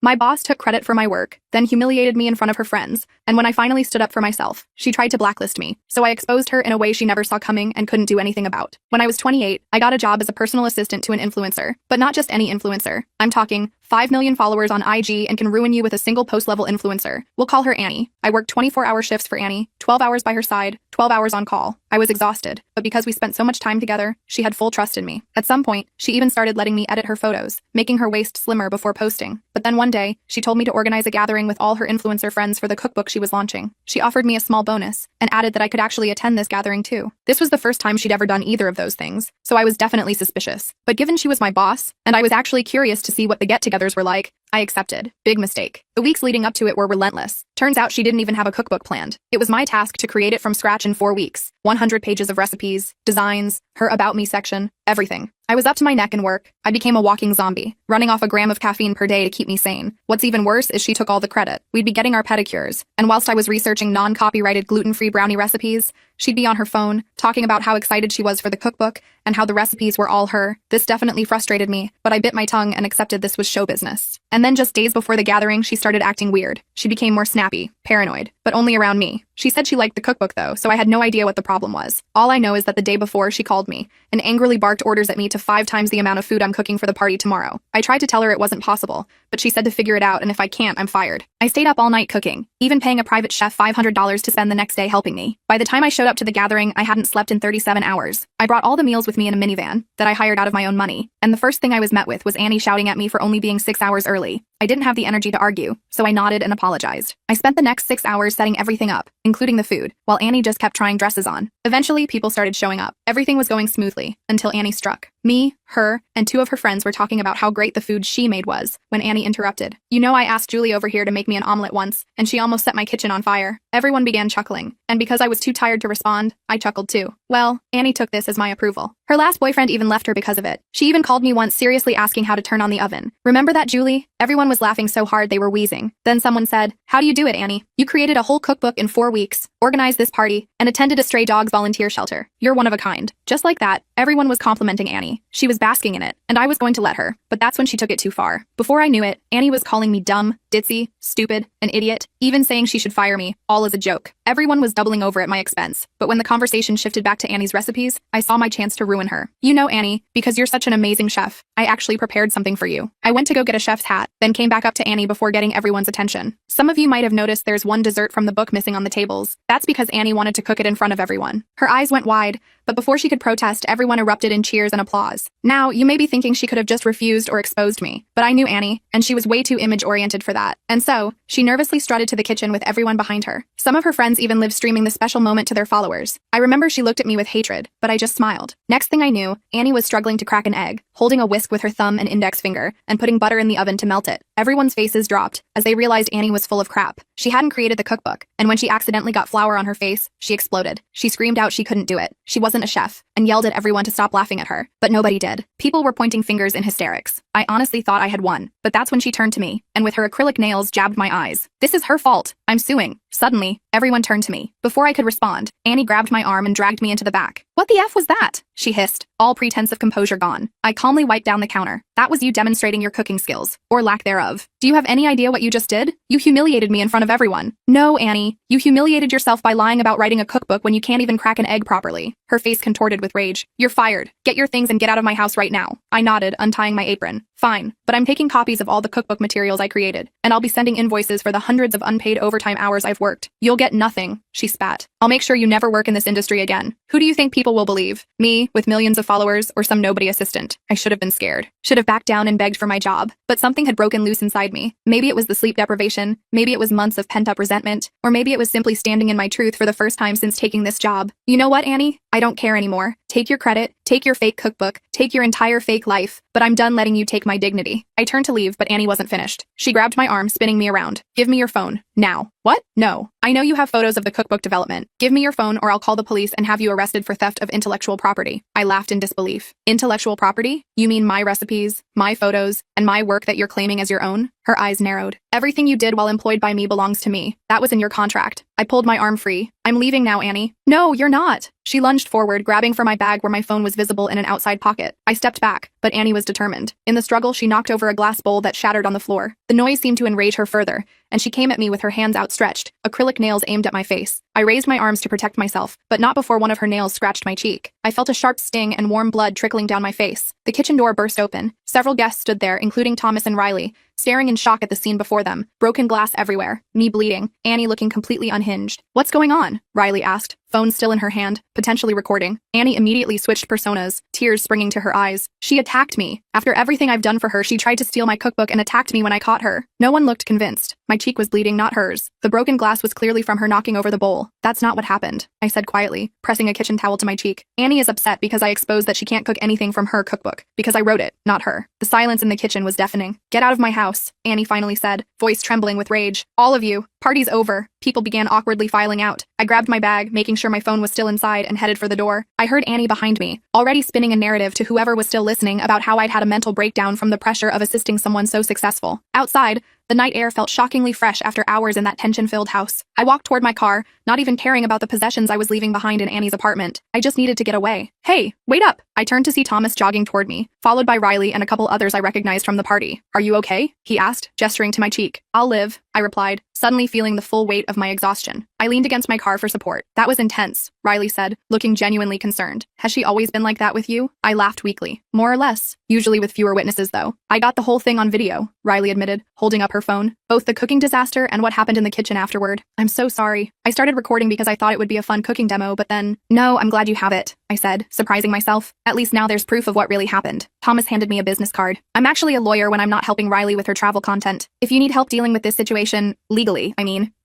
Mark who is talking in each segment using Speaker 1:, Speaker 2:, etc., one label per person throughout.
Speaker 1: My boss took credit for my work, then humiliated me in front of her friends, and when I finally stood up for myself, she tried to blacklist me, so I exposed her in a way she never saw coming and couldn't do anything about. When I was 28, I got a job as a personal assistant to an influencer, but not just any influencer. I'm talking 5 million followers on IG and can ruin you with a single post-level influencer. We'll call her Annie. I worked 24-hour shifts for Annie, 12 hours by her side, 12 hours on call. I was exhausted, but because we spent so much time together, she had full trust in me. At some point, she even started letting me edit her photos, making her waist slimmer before posting. But then one day, she told me to organize a gathering with all her influencer friends for the cookbook she was launching. She offered me a small bonus, and added that I could actually attend this gathering too. This was the first time she'd ever done either of those things, so I was definitely suspicious. But given she was my boss, and I was actually curious to see what the get-togethers were like, I accepted. Big mistake. The weeks leading up to it were relentless. Turns out she didn't even have a cookbook planned. It was my task to create it from scratch in 4 weeks. 100 pages of recipes, designs, her About Me section, everything. I was up to my neck in work. I became a walking zombie, running off a gram of caffeine per day to keep me sane. What's even worse is she took all the credit. We'd be getting our pedicures, and whilst I was researching non-copyrighted gluten-free brownie recipes, she'd be on her phone, talking about how excited she was for the cookbook, and how the recipes were all her. This definitely frustrated me, but I bit my tongue and accepted this was show business. And then just days before the gathering, she started acting weird. She became more snappy, paranoid, but only around me. She said she liked the cookbook though, so I had no idea what the problem was. All I know is that the day before, she called me and angrily barked orders at me to 5 times the amount of food I'm cooking for the party tomorrow. I tried to tell her it wasn't possible, but she said to figure it out, and if I can't, I'm fired. I stayed up all night cooking, even paying a private chef $500 to spend the next day helping me. By the time I showed up to the gathering, I hadn't slept in 37 hours. I brought all the meals with me in a minivan that I hired out of my own money, and the first thing I was met with was Annie shouting at me for only being 6 hours early. I didn't have the energy to argue, so I nodded and apologized. I spent the next 6 hours setting everything up, including the food, while Annie just kept trying dresses on. Eventually, people started showing up. Everything was going smoothly, until Annie struck. Me, her, and 2 of her friends were talking about how great the food she made was, when Annie interrupted. You know, I asked Julie over here to make me an omelet once, and she almost set my kitchen on fire. Everyone began chuckling, and because I was too tired to respond, I chuckled too. Well, Annie took this as my approval. Her last boyfriend even left her because of it. She even called me once seriously asking how to turn on the oven. Remember that, Julie? Everyone was laughing so hard they were wheezing. Then someone said, "How do you do it, Annie? You created a whole cookbook in 4 weeks, organized this party, and attended a stray dogs volunteer shelter. You're one of a kind." Just like that, everyone was complimenting Annie. She was basking in it, and I was going to let her, but that's when she took it too far. Before I knew it, Annie was calling me dumb, ditzy, stupid, an idiot, even saying she should fire me, all as a joke. Everyone was doubling over at my expense, but when the conversation shifted back to Annie's recipes, I saw my chance to ruin her. You know, Annie, because you're such an amazing chef, I actually prepared something for you. I went to go get a chef's hat, then came back up to Annie before getting everyone's attention. Some of you might have noticed there's one dessert from the book missing on the tables. That's because Annie wanted to cook it in front of everyone. Her eyes went wide, but before she could protest, everyone erupted in cheers and applause. Now, you may be thinking she could have just refused or exposed me, but I knew Annie, and she was way too image-oriented for that. And so, she nervously strutted to the kitchen with everyone behind her. Some of her friends even lived streaming the special moment to their followers. I remember she looked at me with hatred, but I just smiled. Next thing I knew, Annie was struggling to crack an egg, holding a whisk with her thumb and index finger, and putting butter in the oven to melt it. Everyone's faces dropped, as they realized Annie was full of crap. She hadn't created the cookbook, and when she accidentally got flour on her face, she exploded. She screamed out she couldn't do it. She wasn't a chef, and yelled at everyone to stop laughing at her. But nobody did. People were pointing fingers in hysterics. I honestly thought I had won, but that's when she turned to me, and with her acrylic nails jabbed my eyes. This is her fault. I'm suing. Suddenly, everyone turned to me. Before I could respond, Annie grabbed my arm and dragged me into the back. "What the F was that?" she hissed, all pretense of composure gone. I calmly wiped down the counter. "That was you demonstrating your cooking skills, or lack thereof. Do you have any idea what you just did? You humiliated me in front of everyone." "No, Annie. You humiliated yourself by lying about writing a cookbook when you can't even crack an egg properly." Her face contorted with rage. "You're fired. Get your things and get out of my house right now." I nodded, untying my apron. "Fine, but I'm taking copies of all the cookbook materials I created, and I'll be sending invoices for the hundreds of unpaid overtime hours I've worked." "You'll get nothing," she spat. "I'll make sure you never work in this industry again." Who do you think people will believe? Me, with millions of followers, or some nobody assistant? I should have been scared. Should have backed down and begged for my job. But something had broken loose inside me. Maybe it was the sleep deprivation, maybe it was months of pent-up resentment, or maybe it was simply standing in my truth for the first time since taking this job. You know what, Annie? I don't care anymore. Take your credit, take your fake cookbook, take your entire fake life, but I'm done letting you take my dignity. I turned to leave, but Annie wasn't finished. She grabbed my arm, spinning me around. "Give me your phone. Now." "What? No. I know you have photos of the cookbook development. Give me your phone or I'll call the police and have you arrested for theft of intellectual property. I laughed in disbelief. Intellectual property? You mean my recipes, my photos, and my work that you're claiming as your own? Her eyes narrowed. Everything you did while employed by me belongs to me. That was in your contract. I pulled my arm free. I'm leaving now, Annie. No, you're not. She lunged forward, grabbing for my bag where my phone was visible in an outside pocket. I stepped back, but Annie was determined. In the struggle, she knocked over a glass bowl that shattered on the floor. The noise seemed to enrage her further, and she came at me with her hands outstretched, acrylic nails aimed at my face. I raised my arms to protect myself, but not before one of her nails scratched my cheek. I felt a sharp sting and warm blood trickling down my face. The kitchen door burst open. Several guests stood there, including Thomas and Riley, staring in shock at the scene before them. Broken glass everywhere, me bleeding, Annie looking completely unhinged. What's going on? Riley asked, phone still in her hand, potentially recording. Annie immediately switched personas, tears springing to her eyes. She attacked me. After everything I've done for her, she tried to steal my cookbook and attacked me when I caught her. No one looked convinced. My cheek was bleeding, not hers. The broken glass was clearly from her knocking over the bowl. That's not what happened, I said quietly, pressing a kitchen towel to my cheek. Annie is upset because I exposed that she can't cook anything from her cookbook, because I wrote it, not her. The silence in the kitchen was deafening. Get out of my house, Annie finally said, voice trembling with rage. All of you. Party's over. People began awkwardly filing out. I grabbed my bag, making sure my phone was still inside, and headed for the door. I heard Annie behind me, already spinning a narrative to whoever was still listening about how I'd had a mental breakdown from the pressure of assisting someone so successful. Outside, the night air felt shockingly fresh after hours in that tension-filled house. I walked toward my car, not even caring about the possessions I was leaving behind in Annie's apartment. I just needed to get away. Hey, wait up! I turned to see Thomas jogging toward me, followed by Riley and a couple others I recognized from the party. Are you okay? He asked, gesturing to my cheek. I'll live, I replied, suddenly feeling the full weight of my exhaustion. I leaned against my car for support. That was intense, Riley said, looking genuinely concerned. Has she always been like that with you? I laughed weakly. More or less. Usually with fewer witnesses, though. I got the whole thing on video, Riley admitted, holding up her phone. Both the cooking disaster and what happened in the kitchen afterward. I'm so sorry. I started recording because I thought it would be a fun cooking demo, but then... No, I'm glad you have it, I said, surprising myself. At least now there's proof of what really happened. Thomas handed me a business card. I'm actually a lawyer when I'm not helping Riley with her travel content. If you need help dealing with this situation, legally,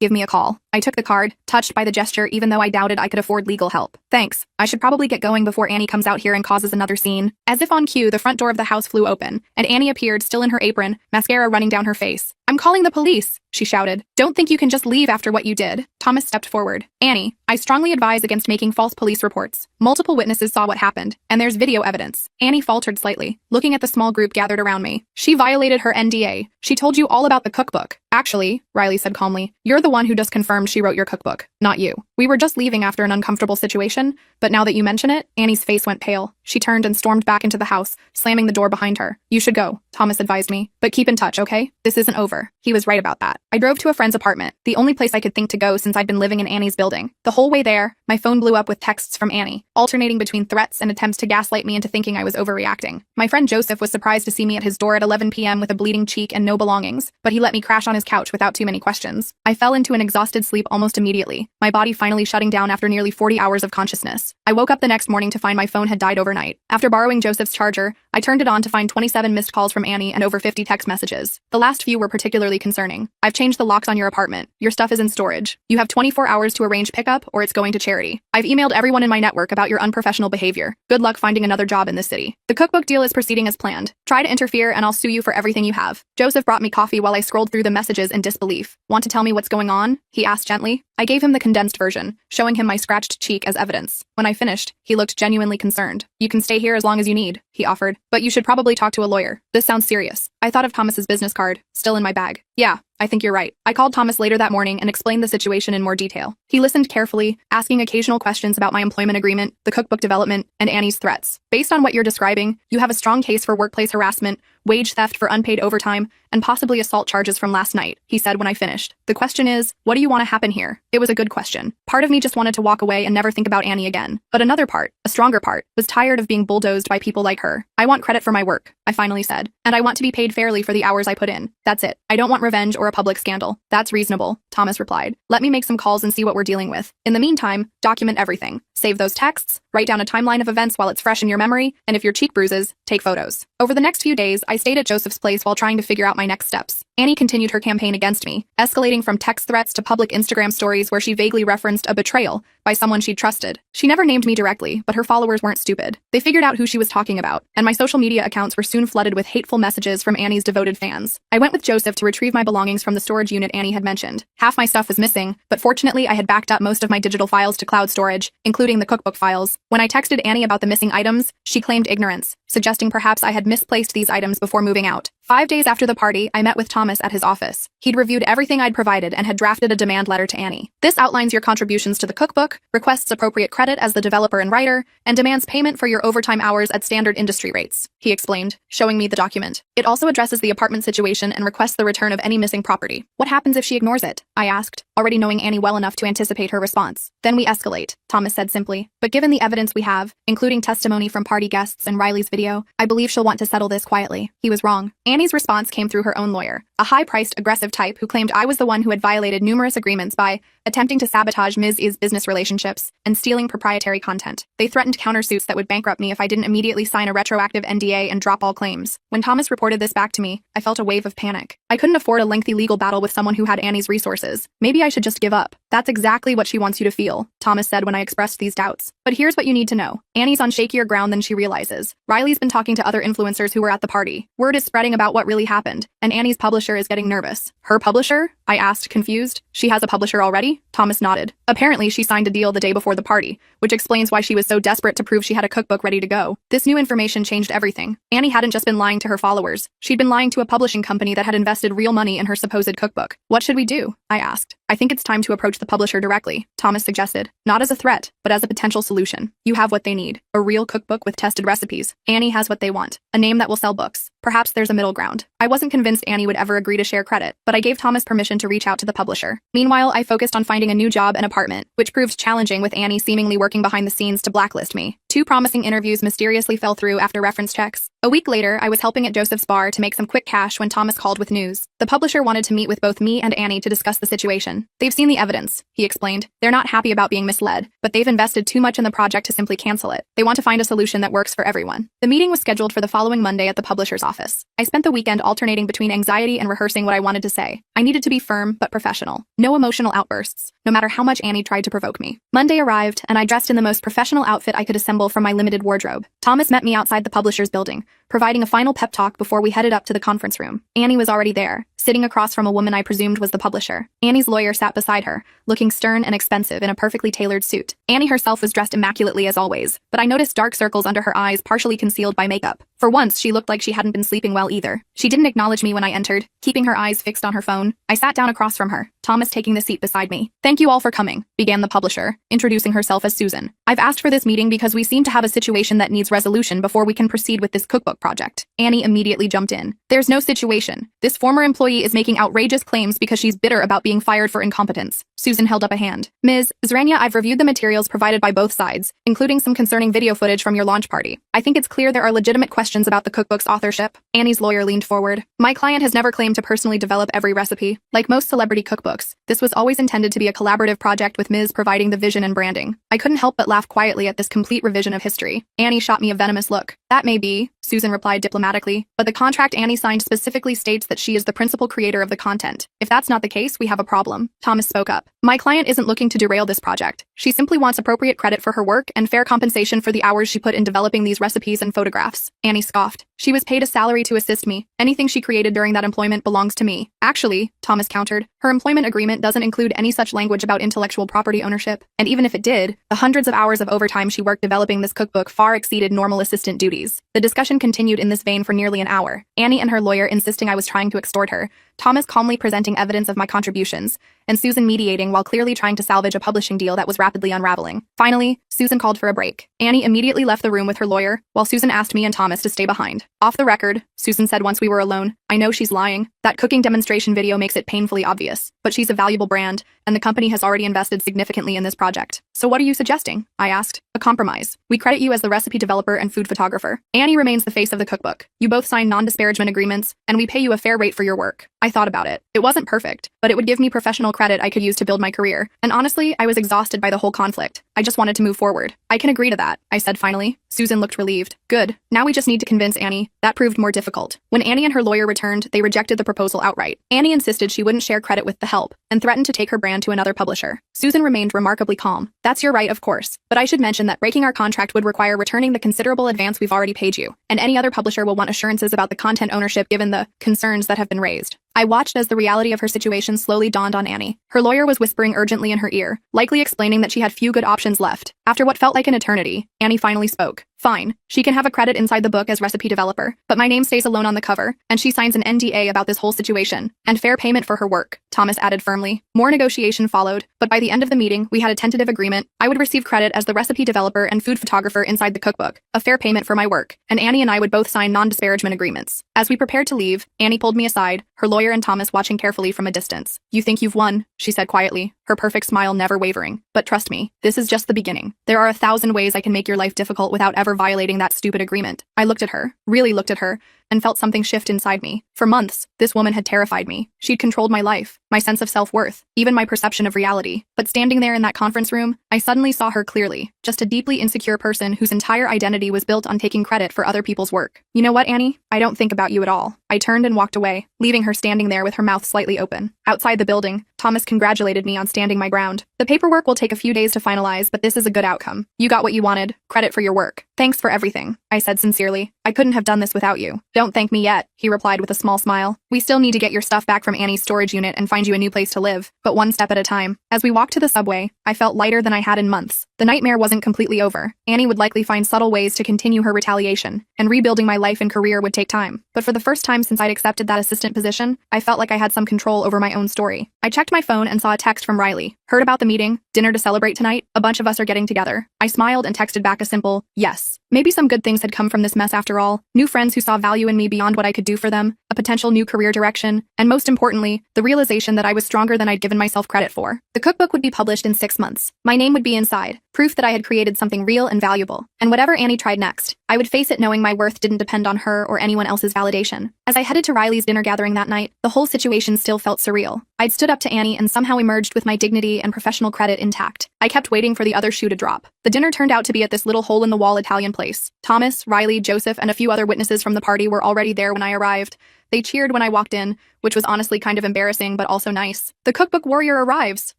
Speaker 1: give me a call. I took the card, touched by the gesture even though I doubted I could afford legal help. Thanks. I should probably get going before Annie comes out here and causes another scene. As if on cue, the front door of the house flew open, and Annie appeared, still in her apron, mascara running down her face. I'm calling the police, she shouted. Don't think you can just leave after what you did. Thomas stepped forward. Annie, I strongly advise against making false police reports. Multiple witnesses saw what happened, and there's video evidence. Annie faltered slightly, looking at the small group gathered around me. She violated her NDA. She told you all about the cookbook. Actually, Riley said calmly, you're the one who just confirmed she wrote your cookbook, not you. We were just leaving after an uncomfortable situation, but now that you mention it, Annie's face went pale. She turned and stormed back into the house, slamming the door behind her. You should go, Thomas advised me, but keep in touch, okay? This isn't over. He was right about that. I drove to a friend's apartment, the only place I could think to go since I'd been living in Annie's building. The whole way there, my phone blew up with texts from Annie, alternating between threats and attempts to gaslight me into thinking I was overreacting. My friend Joseph was surprised to see me at his door at 11 p.m. with a bleeding cheek and no belongings, but he let me crash on his couch without too many questions. I fell into an exhausted sleep almost immediately, my body finally shutting down after nearly 40 hours of consciousness. I woke up the next morning to find my phone had died overnight. After borrowing Joseph's charger, I turned it on to find 27 missed calls from Annie and over 50 text messages. The last few were particularly concerning. I've changed the locks on your apartment. Your stuff is in storage. You have 24 hours to arrange pickup or it's going to charity. I've emailed everyone in my network about your unprofessional behavior. Good luck finding another job in this city. The cookbook deal is proceeding as planned. Try to interfere and I'll sue you for everything you have. Joseph brought me coffee while I scrolled through the messages in disbelief. Want to tell me what's going on? He asked gently. I gave him the condensed version, showing him my scratched cheek as evidence. When I finished, he looked genuinely concerned. You can stay here as long as you need, he offered, but you should probably talk to a lawyer. This sounds serious. I thought of Thomas's business card, still in my bag. Yeah, I think you're right. I called Thomas later that morning and explained the situation in more detail. He listened carefully, asking occasional questions about my employment agreement, the cookbook development, and Annie's threats. Based on what you're describing, you have a strong case for workplace harassment, wage theft for unpaid overtime, and possibly assault charges from last night, he said when I finished. The question is, what do you want to happen here? It was a good question. Part of me just wanted to walk away and never think about Annie again. But another part, a stronger part, was tired of being bulldozed by people like her. I want credit for my work, I finally said, and I want to be paid fairly for the hours I put in. That's it. I don't want revenge or a public scandal. That's reasonable, Thomas replied. Let me make some calls and see what we're dealing with. In the meantime, document everything. Save those texts, write down a timeline of events while it's fresh in your memory, and if your cheek bruises, take photos. Over the next few days, I stayed at Joseph's place while trying to figure out my next steps. Annie continued her campaign against me, escalating from text threats to public Instagram stories where she vaguely referenced a betrayal by someone she'd trusted. She never named me directly, but her followers weren't stupid. They figured out who she was talking about, and my social media accounts were soon flooded with hateful messages from Annie's devoted fans. I went with Joseph to retrieve my belongings from the storage unit Annie had mentioned. Half my stuff was missing, but fortunately I had backed up most of my digital files to cloud storage, including the cookbook files. When I texted Annie about the missing items, she claimed ignorance, suggesting perhaps I had misplaced these items before moving out. 5 days after the party, I met with Thomas at his office. He'd reviewed everything I'd provided and had drafted a demand letter to Annie. This outlines your contributions to the cookbook, requests appropriate credit as the developer and writer, and demands payment for your overtime hours at standard industry rates, he explained, showing me the document. It also addresses the apartment situation and requests the return of any missing property. What happens if she ignores it? I asked, already knowing Annie well enough to anticipate her response. Then we escalate, Thomas said simply. But given the evidence we have, including testimony from party guests and Riley's video, I believe she'll want to settle this quietly. He was wrong. Annie's response came through her own lawyer, a high-priced, aggressive type who claimed I was the one who had violated numerous agreements by attempting to sabotage Ms. I's business relationships and stealing proprietary content. They threatened countersuits that would bankrupt me if I didn't immediately sign a retroactive NDA and drop all claims. When Thomas reported this back to me, I felt a wave of panic. I couldn't afford a lengthy legal battle with someone who had Annie's resources. Maybe I should just give up. That's exactly what she wants you to feel, Thomas said when I expressed these doubts. But here's what you need to know. Annie's on shakier ground than she realizes. Riley's been talking to other influencers who were at the party. Word is spreading about what really happened, and Annie's publisher is getting nervous. Her publisher? I asked, confused. She has a publisher already? Thomas nodded. Apparently, she signed a deal the day before the party, which explains why she was so desperate to prove she had a cookbook ready to go. This new information changed everything. Annie hadn't just been lying to her followers. She'd been lying to a publishing company that had invested real money in her supposed cookbook. What should we do? I asked. I think it's time to approach the publisher directly, Thomas suggested. Not as a threat, but as a potential solution. You have what they need. A real cookbook with tested recipes. Annie has what they want. A name that will sell books. Perhaps there's a middle ground. I wasn't convinced Annie would ever agree to share credit, but I gave Thomas permission to reach out to the publisher. Meanwhile, I focused on finding a new job and apartment, which proved challenging with Annie seemingly working behind the scenes to blacklist me. 2 promising interviews mysteriously fell through after reference checks. A week later, I was helping at Joseph's bar to make some quick cash when Thomas called with news. The publisher wanted to meet with both me and Annie to discuss the situation. They've seen the evidence, he explained. They're not happy about being misled, but they've invested too much in the project to simply cancel it. They want to find a solution that works for everyone. The meeting was scheduled for the following Monday at the publisher's office. I spent the weekend alternating between anxiety and rehearsing what I wanted to say. I needed to be firm but professional. No emotional outbursts, no matter how much Annie tried to provoke me. Monday arrived, and I dressed in the most professional outfit I could assemble from my limited wardrobe. Thomas met me outside the publisher's building, providing a final pep talk before we headed up to the conference room. Annie was already there, sitting across from a woman I presumed was the publisher. Annie's lawyer sat beside her, looking stern and expensive in a perfectly tailored suit. Annie herself was dressed immaculately as always, but I noticed dark circles under her eyes partially concealed by makeup. For once, she looked like she hadn't been sleeping well either. She didn't acknowledge me when I entered, keeping her eyes fixed on her phone. I sat down across from her, Thomas taking the seat beside me. "Thank you all for coming," began the publisher, introducing herself as Susan. "I've asked for this meeting because we seem to have a situation that needs resolution before we can proceed with this cookbook project." Annie immediately jumped in. "There's no situation. This former employee is making outrageous claims because she's bitter about being fired for incompetence." Susan held up a hand. "Ms. Zrania, I've reviewed the materials provided by both sides, including some concerning video footage from your launch party. I think it's clear there are legitimate questions about the cookbook's authorship." Annie's lawyer leaned forward. "My client has never claimed to personally develop every recipe. Like most celebrity cookbooks, this was always intended to be a collaborative project with Ms. providing the vision and branding." I couldn't help but laugh quietly at this complete revision of history. Annie shot me a venomous look. "That may be," Susan replied diplomatically, "but the contract Annie signed specifically states that she is the principal creator of the content. If that's not the case, we have a problem." Thomas spoke up. "My client isn't looking to derail this project. She simply wants appropriate credit for her work and fair compensation for the hours she put in developing these recipes and photographs." Annie scoffed. "She was paid a salary to assist me. Anything she created during that employment belongs to me." "Actually," Thomas countered, "her employment agreement doesn't include any such language about intellectual property ownership. And even if it did, the hundreds of hours of overtime she worked developing this cookbook far exceeded normal assistant duties." The discussion continued in this vein for nearly an hour, Annie and her lawyer insisting I was trying to extort her, Thomas calmly presenting evidence of my contributions, and Susan mediating while clearly trying to salvage a publishing deal that was rapidly unraveling. Finally, Susan called for a break. Annie immediately left the room with her lawyer, while Susan asked me and Thomas to stay behind. "Off the record," Susan said once we were alone, "I know she's lying. That cooking demonstration video makes it painfully obvious. But she's a valuable brand, and the company has already invested significantly in this project. So what are you suggesting?" I asked. "A compromise. We credit you as the recipe developer and food photographer. Annie remains the face of the cookbook. You both sign non-disparagement agreements, and we pay you a fair rate for your work." I I thought about it. It wasn't perfect, but it would give me professional credit I could use to build my career. And honestly, I was exhausted by the whole conflict. I just wanted to move forward. I can agree to that, I said finally. Susan looked relieved. Good. Now we just need to convince Annie. That proved more difficult. When Annie and her lawyer returned, they rejected the proposal outright. Annie insisted she wouldn't share credit with the help and threatened to take her brand to another publisher. Susan remained remarkably calm. That's your right, of course. But I should mention that breaking our contract would require returning the considerable advance we've already paid you, and any other publisher will want assurances about the content ownership given the concerns that have been raised. I watched as the reality of her situation slowly dawned on Annie. Her lawyer was whispering urgently in her ear, likely explaining that she had few good options left. After what felt like an eternity, Annie finally spoke. Fine, she can have a credit inside the book as recipe developer, but my name stays alone on the cover, and she signs an NDA about this whole situation, and fair payment for her work, Thomas added firmly. More negotiation followed, but by the end of the meeting, we had a tentative agreement. I would receive credit as the recipe developer and food photographer inside the cookbook, a fair payment for my work, and Annie and I would both sign non-disparagement agreements. As we prepared to leave, Annie pulled me aside, her lawyer and Thomas watching carefully from a distance. You think you've won, she said quietly, her perfect smile never wavering. But trust me, this is just the beginning. There are 1,000 ways I can make your life difficult without ever violating that stupid agreement. I looked at her, really looked at her, and felt something shift inside me. For months, this woman had terrified me. She'd controlled my life, my sense of self-worth, even my perception of reality. But standing there in that conference room, I suddenly saw her clearly, just a deeply insecure person whose entire identity was built on taking credit for other people's work. You know what, Annie? I don't think about you at all. I turned and walked away, leaving her standing there with her mouth slightly open. Outside the building, Thomas congratulated me on standing my ground. The paperwork will take a few days to finalize, but this is a good outcome. You got what you wanted, credit for your work. Thanks for everything, I said sincerely. I couldn't have done this without you. Don't thank me yet, he replied with a small smile. We still need to get your stuff back from Annie's storage unit and find you a new place to live, but one step at a time. As we walked to the subway, I felt lighter than I had in months. The nightmare wasn't completely over. Annie would likely find subtle ways to continue her retaliation, and rebuilding my life and career would take time. But for the first time since I'd accepted that assistant position, I felt like I had some control over my own story. I checked my phone and saw a text from Riley. Heard about the meeting? Dinner to celebrate tonight? A bunch of us are getting together. I smiled and texted back a simple, yes. Maybe some good things had come from this mess after all. New friends who saw value in me beyond what I could do for them, a potential new career direction, and most importantly, the realization that I was stronger than I'd given myself credit for. The cookbook would be published in 6 months. My name would be inside, proof that I had created something real and valuable. And whatever Annie tried next, I would face it knowing my worth didn't depend on her or anyone else's validation. As I headed to Riley's dinner gathering that night, the whole situation still felt surreal. I'd stood up to Annie and somehow emerged with my dignity and professional credit intact. I kept waiting for the other shoe to drop. The dinner turned out to be at this little hole-in-the-wall Italian place. Thomas, Riley, Joseph, and a few other witnesses from the party were already there when I arrived. They cheered when I walked in, which was honestly kind of embarrassing but also nice. The cookbook warrior arrives,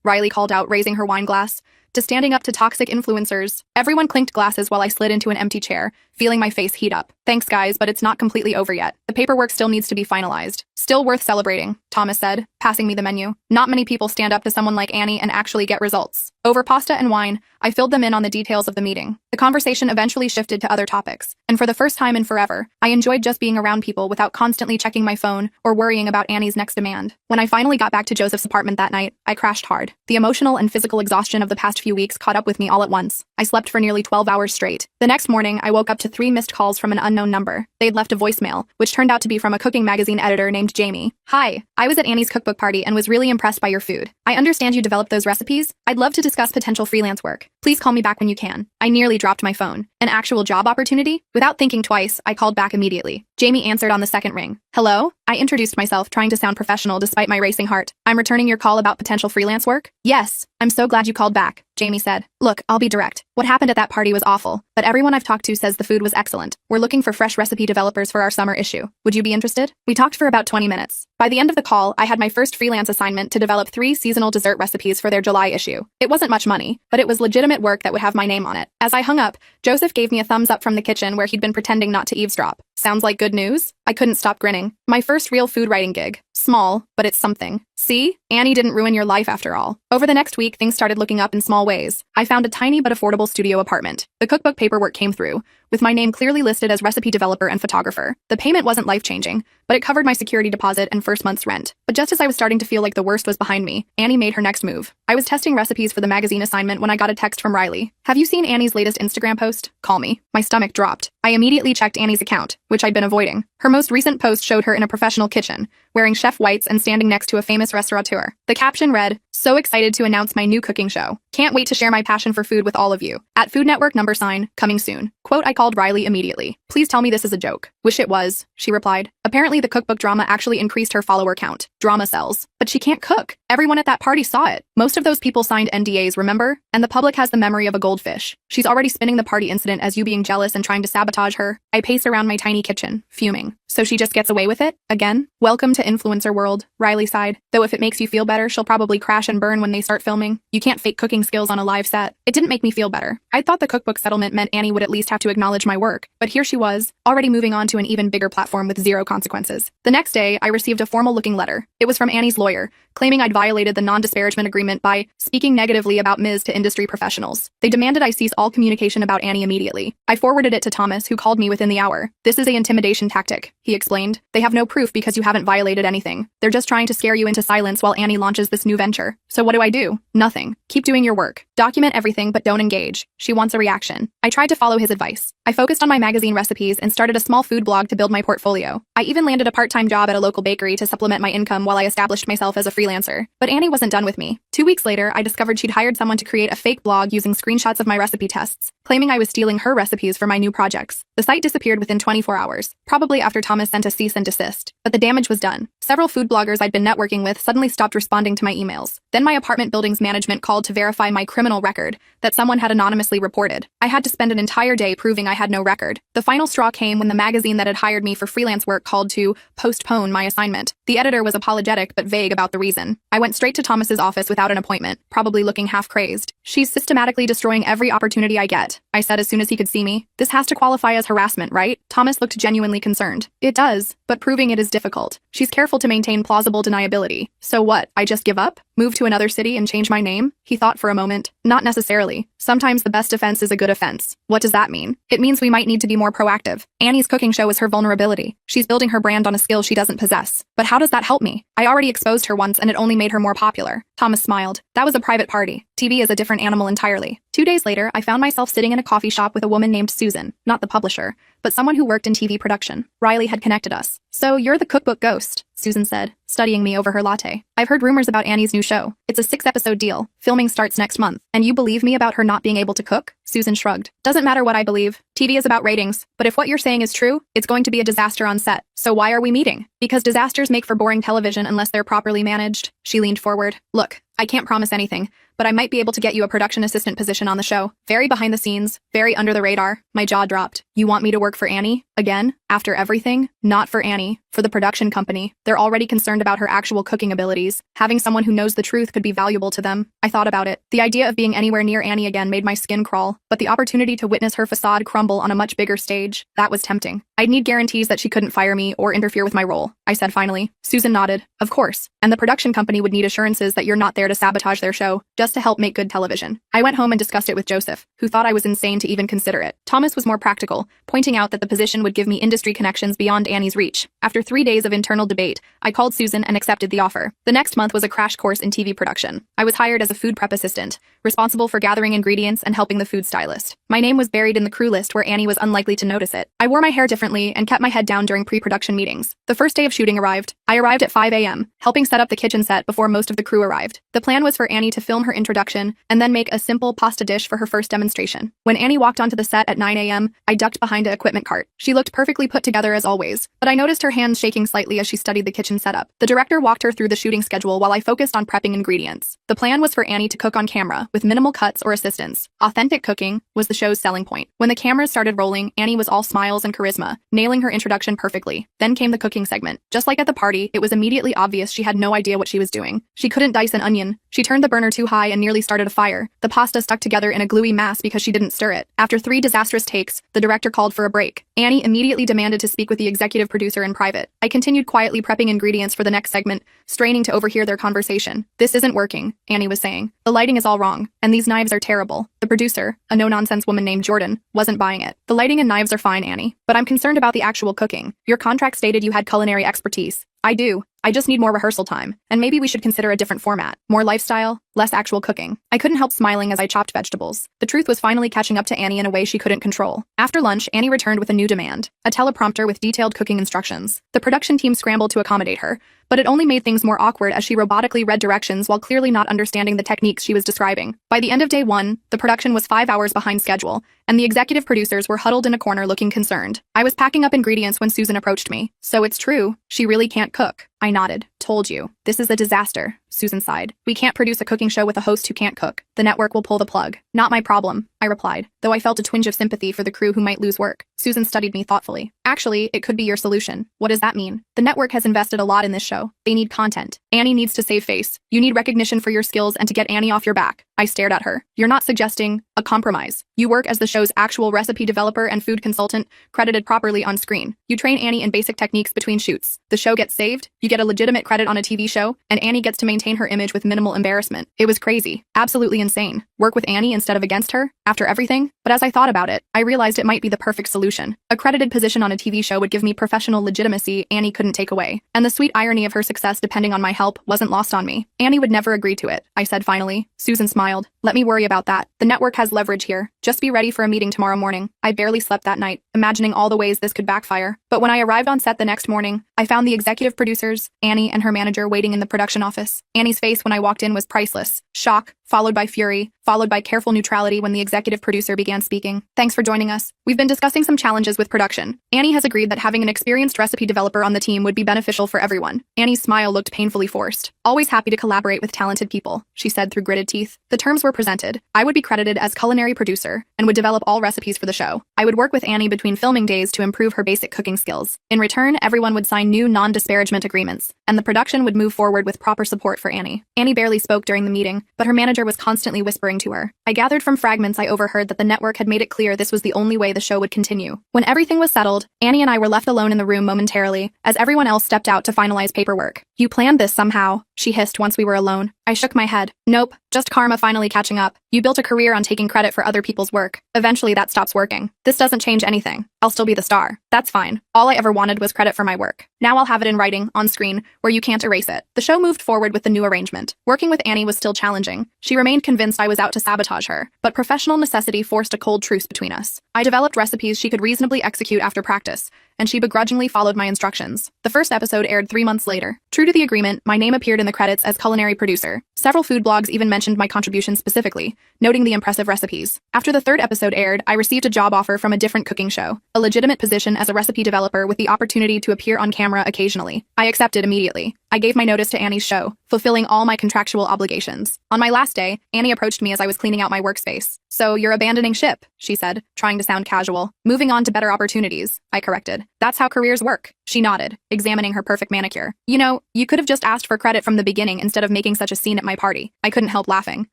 Speaker 1: Riley called out, raising her wine glass. To standing up to toxic influencers. Everyone clinked glasses while I slid into an empty chair, feeling my face heat up. Thanks guys, but it's not completely over yet. The paperwork still needs to be finalized. Still worth celebrating, Thomas said, passing me the menu. Not many people stand up to someone like Annie and actually get results. Over pasta and wine, I filled them in on the details of the meeting. The conversation eventually shifted to other topics, and for the first time in forever, I enjoyed just being around people without constantly checking my phone or worrying about Annie's next demand. When I finally got back to Joseph's apartment that night, I crashed hard. The emotional and physical exhaustion of the past few weeks caught up with me all at once. I slept for nearly 12 hours straight. The next morning, I woke up to 3 missed calls from an unknown number. They'd left a voicemail, which turned out to be from a cooking magazine editor named Jamie. Hi, I was at Annie's cookbook party and was really impressed by your food. I understand you developed those recipes. I'd love to discuss potential freelance work. Please call me back when you can. I nearly dropped my phone. An actual job opportunity? Without thinking twice, I called back immediately. Jamie answered on the second ring. Hello? I introduced myself, trying to sound professional despite my racing heart. I'm returning your call about potential freelance work? Yes. I'm so glad you called back, Jamie said. Look, I'll be direct. What happened at that party was awful, but everyone I've talked to says the food was excellent. We're looking for fresh recipe developers for our summer issue. Would you be interested? We talked for about 20 minutes. By the end of the call, I had my first freelance assignment to develop 3 seasonal dessert recipes for their July issue. It wasn't much money, but it was legitimate work that would have my name on it. As I hung up, Joseph gave me a thumbs up from the kitchen where he'd been pretending not to eavesdrop. Sounds like good news? I couldn't stop grinning. My first real food writing gig. Small, but it's something. See? Annie didn't ruin your life after all. Over the next week, things started looking up in small ways. I found a tiny but affordable studio apartment. The cookbook paperwork came through, with my name clearly listed as recipe developer and photographer. The payment wasn't life-changing, but it covered my security deposit and first month's rent. But just as I was starting to feel like the worst was behind me, Annie made her next move. I was testing recipes for the magazine assignment when I got a text from Riley. Have you seen Annie's latest Instagram post? Call me. My stomach dropped. I immediately checked Annie's account, which I'd been avoiding. Her most recent post showed her in a professional kitchen, wearing chef whites and standing next to a famous restaurateur. The caption read, "So excited to announce my new cooking show. Can't wait to share my passion for food with all of you. At Food Network #, coming soon." Quote, I called Riley immediately. Please tell me this is a joke. Wish it was, she replied. A Apparently, the cookbook drama actually increased her follower count. Drama sells. But she can't cook. Everyone at that party saw it. Most of those people signed NDAs, remember? And the public has the memory of a goldfish. She's already spinning the party incident as you being jealous and trying to sabotage her. I pace around my tiny kitchen, fuming. So she just gets away with it? Again? Welcome to influencer world, Riley sighed. Though if it makes you feel better, she'll probably crash and burn when they start filming. You can't fake cooking skills on a live set. It didn't make me feel better. I thought the cookbook settlement meant Annie would at least have to acknowledge my work. But here she was, already moving on to an even bigger platform with zero consequences. The next day, I received a formal-looking letter. It was from Annie's lawyer, claiming I'd violated the non-disparagement agreement by speaking negatively about Ms. to industry professionals. They demanded I cease all communication about Annie immediately. I forwarded it to Thomas, who called me within the hour. This is an intimidation tactic, he explained. They have no proof because you haven't violated anything. They're just trying to scare you into silence while Annie launches this new venture. So what do? Nothing. Keep doing your work. Document everything but don't engage. She wants a reaction. I tried to follow his advice. I focused on my magazine recipes and started a small food blog to build my portfolio. I even landed a part-time job at a local bakery to supplement my income while I established myself as a freelancer. But Annie wasn't done with me. 2 weeks later, I discovered she'd hired someone to create a fake blog using screenshots of my recipe tests, claiming I was stealing her recipes for my new projects. The site disappeared within 24 hours, probably after Thomas sent a cease and desist. But the damage was done. Several food bloggers I'd been networking with suddenly stopped responding to my emails. Then my apartment building's management called to verify my criminal record that someone had anonymously reported. I had to spend an entire day proving I had no record. The final straw came when the magazine that had hired me for freelance work called to postpone my assignment. The editor was apologetic but vague about the reason. I went straight to Thomas's office without an appointment, probably looking half crazed. She's systematically destroying every opportunity I get, I said as soon as he could see me. This has to qualify as harassment, right? Thomas looked genuinely concerned. It does, but proving it is difficult. She's careful to maintain plausible deniability. So what, I just give up? Move to another city and change my name? He thought for a moment. Not necessarily. Sometimes the best defense is a good offense. What does that mean? It means we might need to be more proactive. Annie's cooking show is her vulnerability. She's building her brand on a skill she doesn't possess. But how does that help me? I already exposed her once and it only made her more popular. Thomas smiled. That was a private party. TV is a different animal entirely. 2 days later, I found myself sitting in a coffee shop with a woman named Susan, not the publisher, but someone who worked in TV production. Riley had connected us. So you're the cookbook ghost, Susan said, studying me over her latte. I've heard rumors about Annie's new show. It's a 6-episode deal. Filming starts next month. And you believe me about her not being able to cook? Susan shrugged. Doesn't matter what I believe. TV is about ratings. But if what you're saying is true, it's going to be a disaster on set. So why are we meeting? Because disasters make for boring television unless they're properly managed. She leaned forward. Look, I can't promise anything, but I might be able to get you a production assistant position on the show. Very behind the scenes, very under the radar. My jaw dropped. You want me to work for Annie? Again? After everything? Not for Annie. For the production company. They're already concerned about her actual cooking abilities. Having someone who knows the truth could be valuable to them. I thought about it. The idea of being anywhere near Annie again made my skin crawl, but the opportunity to witness her facade crumble on a much bigger stage, that was tempting. I'd need guarantees that she couldn't fire me or interfere with my role, I said finally. Susan nodded. Of course. And the production company would need assurances that you're not there to sabotage their show, just to help make good television. I went home and discussed it with Joseph, who thought I was insane to even consider it. Thomas was more practical, pointing out that the position would give me industry connections beyond Annie's reach. After 3 days of internal debate, I called Susan and accepted the offer. The next month was a crash course in TV production. I was hired as a food prep assistant, responsible for gathering ingredients and helping the food stylist. My name was buried in the crew list where Annie was unlikely to notice it. I wore my hair differently and kept my head down during pre-production meetings. The first day of shooting arrived. I arrived at 5 a.m., helping set up the kitchen set before most of the crew arrived. The plan was for Annie to film her introduction and then make a simple pasta dish for her first demonstration. When Annie walked onto the set at 9 a.m., I ducked behind an equipment cart. She looked perfectly put together as always, but I noticed her hands shaking slightly as she studied the kitchen setup. The director walked her through the shooting schedule while I focused on prepping ingredients. The plan was for Annie to cook on camera, with minimal cuts or assistance. Authentic cooking was the show's selling point. When the cameras started rolling, Annie was all smiles and charisma, nailing her introduction perfectly. Then came the cooking segment. Just like at the party, it was immediately obvious she had no idea what she was doing. She couldn't dice an onion. She turned the burner too high and nearly started a fire. The pasta stuck together in a gluey mass because she didn't stir it. After 3 disastrous takes, the director called for a break. Annie immediately demanded to speak with the executive producer in private. I continued quietly prepping ingredients for the next segment, straining to overhear their conversation. This isn't working, Annie was saying. The lighting is all wrong, and these knives are terrible. The producer, a no-nonsense woman named Jordan, wasn't buying it. The lighting and knives are fine, Annie, but I'm concerned about the actual cooking. Your contract stated you had culinary expertise. I do. I just need more rehearsal time. And maybe we should consider a different format. More lifestyle? less actual cooking. I couldn't help smiling as I chopped vegetables. The truth was finally catching up to Annie in a way she couldn't control. After lunch, Annie returned with a new demand, a teleprompter with detailed cooking instructions. The production team scrambled to accommodate her, but it only made things more awkward as she robotically read directions while clearly not understanding the techniques she was describing. By the end of day 1, the production was 5 hours behind schedule, and the executive producers were huddled in a corner looking concerned. I was packing up ingredients when Susan approached me. "So it's true, she really can't cook." I nodded. "Told you. This is a disaster," Susan sighed. "We can't produce a cooking show with a host who can't cook. The network will pull the plug." "Not my problem," I replied, though I felt a twinge of sympathy for the crew who might lose work. Susan studied me thoughtfully. "Actually, it could be your solution." "What does that mean?" "The network has invested a lot in this show. They need content. Annie needs to save face. You need recognition for your skills and to get Annie off your back." I stared at her. "You're not suggesting a compromise. You work as the show's actual recipe developer and food consultant, credited properly on screen. You train Annie in basic techniques between shoots. The show gets saved, you get a legitimate credit on a TV show, and Annie gets to maintain her image with minimal embarrassment." It was crazy. Absolutely insane. Work with Annie instead of against her, after everything? But as I thought about it, I realized it might be the perfect solution. A credited position on a TV show would give me professional legitimacy Annie couldn't take away. And the sweet irony of her success depending on my help wasn't lost on me. "Annie would never agree to it," I said finally. Susan smiled. "Let me worry about that. The network has leverage here. Just be ready for a meeting tomorrow morning." I barely slept that night, imagining all the ways this could backfire. But when I arrived on set the next morning, I found the executive producers, Annie and her manager, waiting in the production office. Annie's face when I walked in was priceless. Shock, followed by fury, followed by careful neutrality when the executive producer began speaking. "Thanks for joining us. We've been discussing some challenges with production. Annie has agreed that having an experienced recipe developer on the team would be beneficial for everyone." Annie's smile looked painfully forced. "Always happy to collaborate with talented people," she said through gritted teeth. The terms were presented. I would be credited as culinary producer and would develop all recipes for the show. I would work with Annie between filming days to improve her basic cooking skills. In return, everyone would sign new non-disparagement agreements, and the production would move forward with proper support for Annie. Annie barely spoke during the meeting, but her manager was constantly whispering to her. I gathered from fragments I overheard that the network had made it clear this was the only way the show would continue. When everything was settled, Annie and I were left alone in the room momentarily, as everyone else stepped out to finalize paperwork. "You planned this somehow," she hissed once we were alone. I shook my head. "Nope, just karma finally catching up. You built a career on taking credit for other people's work. Eventually that stops working. This doesn't change anything. I'll still be the star. That's fine. All I ever wanted was credit for my work. Now I'll have it in writing, on screen, where you can't erase it." The show moved forward with the new arrangement. Working with Annie was still challenging. She remained convinced I was out to sabotage her, but professional necessity forced a cold truce between us. I developed recipes she could reasonably execute after practice, and she begrudgingly followed my instructions. The first episode aired 3 months later. True to the agreement, my name appeared in the credits as culinary producer. Several food blogs even mentioned my contributions specifically, noting the impressive recipes. After the 3rd episode aired, I received a job offer from a different cooking show, a legitimate position as a recipe developer with the opportunity to appear on camera occasionally. I accepted immediately. I gave my notice to Annie's show, fulfilling all my contractual obligations. On my last day, Annie approached me as I was cleaning out my workspace. "So you're abandoning ship," she said, trying to sound casual. "Moving on to better opportunities," I corrected. "That's how careers work." She nodded, examining her perfect manicure. "You know, you could have just asked for credit from the beginning instead of making such a scene at my party." I couldn't help laughing.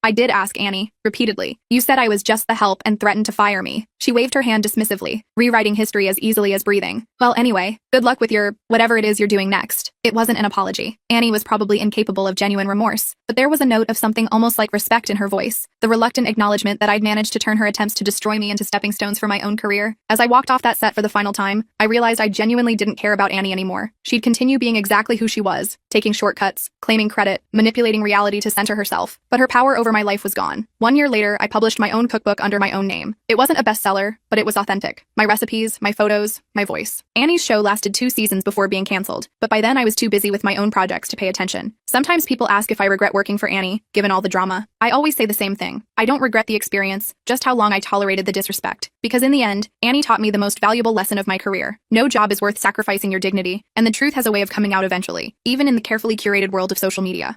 Speaker 1: "I did ask Annie, repeatedly. You said I was just the help and threatened to fire me." She waved her hand dismissively, rewriting history as easily as breathing. "Well, anyway, good luck with your whatever it is you're doing next." It wasn't an apology. Annie was probably incapable of genuine remorse, but there was a note of something almost like respect in her voice, the reluctant acknowledgement that I'd managed to turn her attempts to destroy me into stepping stones for my own career. As I walked off that set for the final time, I realized I genuinely didn't care about Annie anymore. She'd continue being exactly who she was, taking shortcuts, claiming credit, manipulating reality to center herself. But her power over my life was gone. 1 year later, I published my own cookbook under my own name. It wasn't a bestseller, but it was authentic. My recipes, my photos, my voice. Annie's show lasted 2 seasons before being canceled, but by then I was too busy with my own projects to pay attention. Sometimes people ask if I regret working for Annie, given all the drama. I always say the same thing. I don't regret the experience, just how long I tolerated the disrespect. Because in the end, Annie taught me the most valuable lesson of my career. No job is worth sacrificing your dignity, and the truth has a way of coming out eventually, even in the carefully curated world of social media.